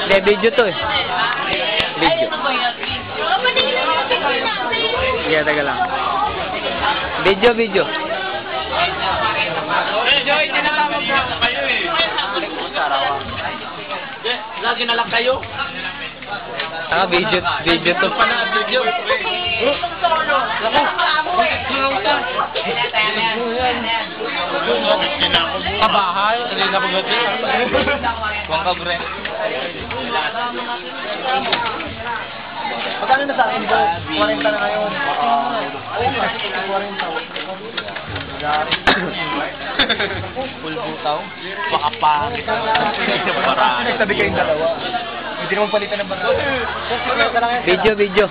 Hindi, video to eh. Video. Sige, taga lang. Video, video. Joy, tinatawag mo kayo eh. Lagi na lang kayo. Video to. Video. Kabahay, hindi na pagati. Huwag ka bre. Magkano na sa akin dito? 40 na ngayon. Full butaw. Baka pangit. Sabi kayong dalawa. Hindi naman palitan ng barang. Video.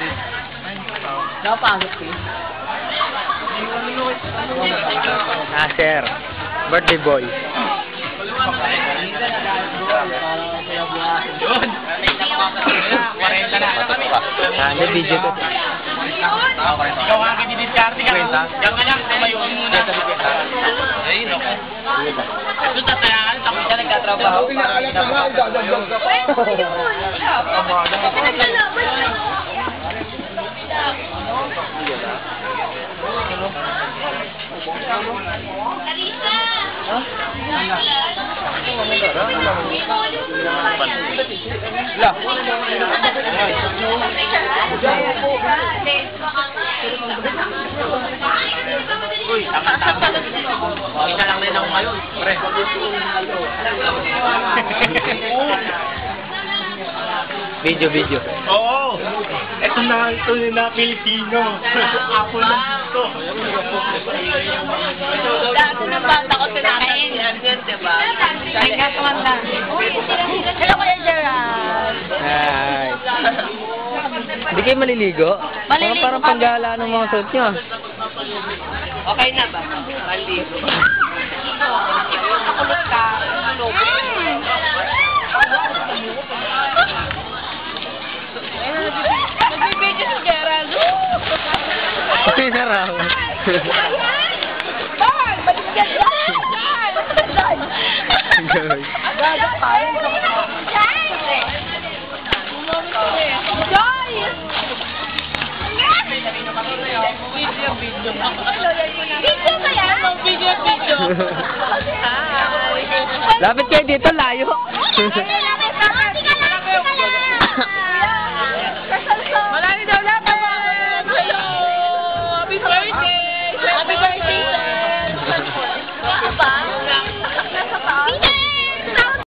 Napasok ko. Sir. Birthday boy. Yun. 40 na. Hindi, video to. Ikaw nga kinidiskarte ka. Yan ka lang, tumayuin muna. Ayun, okay. Ito tatayaan, ako siya nagkatrabaho. Uy, tama. Isa lang rin ako ngayon. Pre. Video. Oo. Ito na Pilipino. Apo na ito. Dati na bata ko sinakain. Diba? Ay, katumanda. Hello, Kuya Gerald. Hi. Hindi kayo maliligo? Maliligo Parang kami. panggala ng mga suot nyo. Okay na ba? Maligo. Nakulot ka. Nagbibidyo si Gerald. Okay na raw. Bal! Balik ka dyan! Gaga pa rin. Joy! Video ba yan? Video. Lapit kayo dito, layo. Ay, lapit.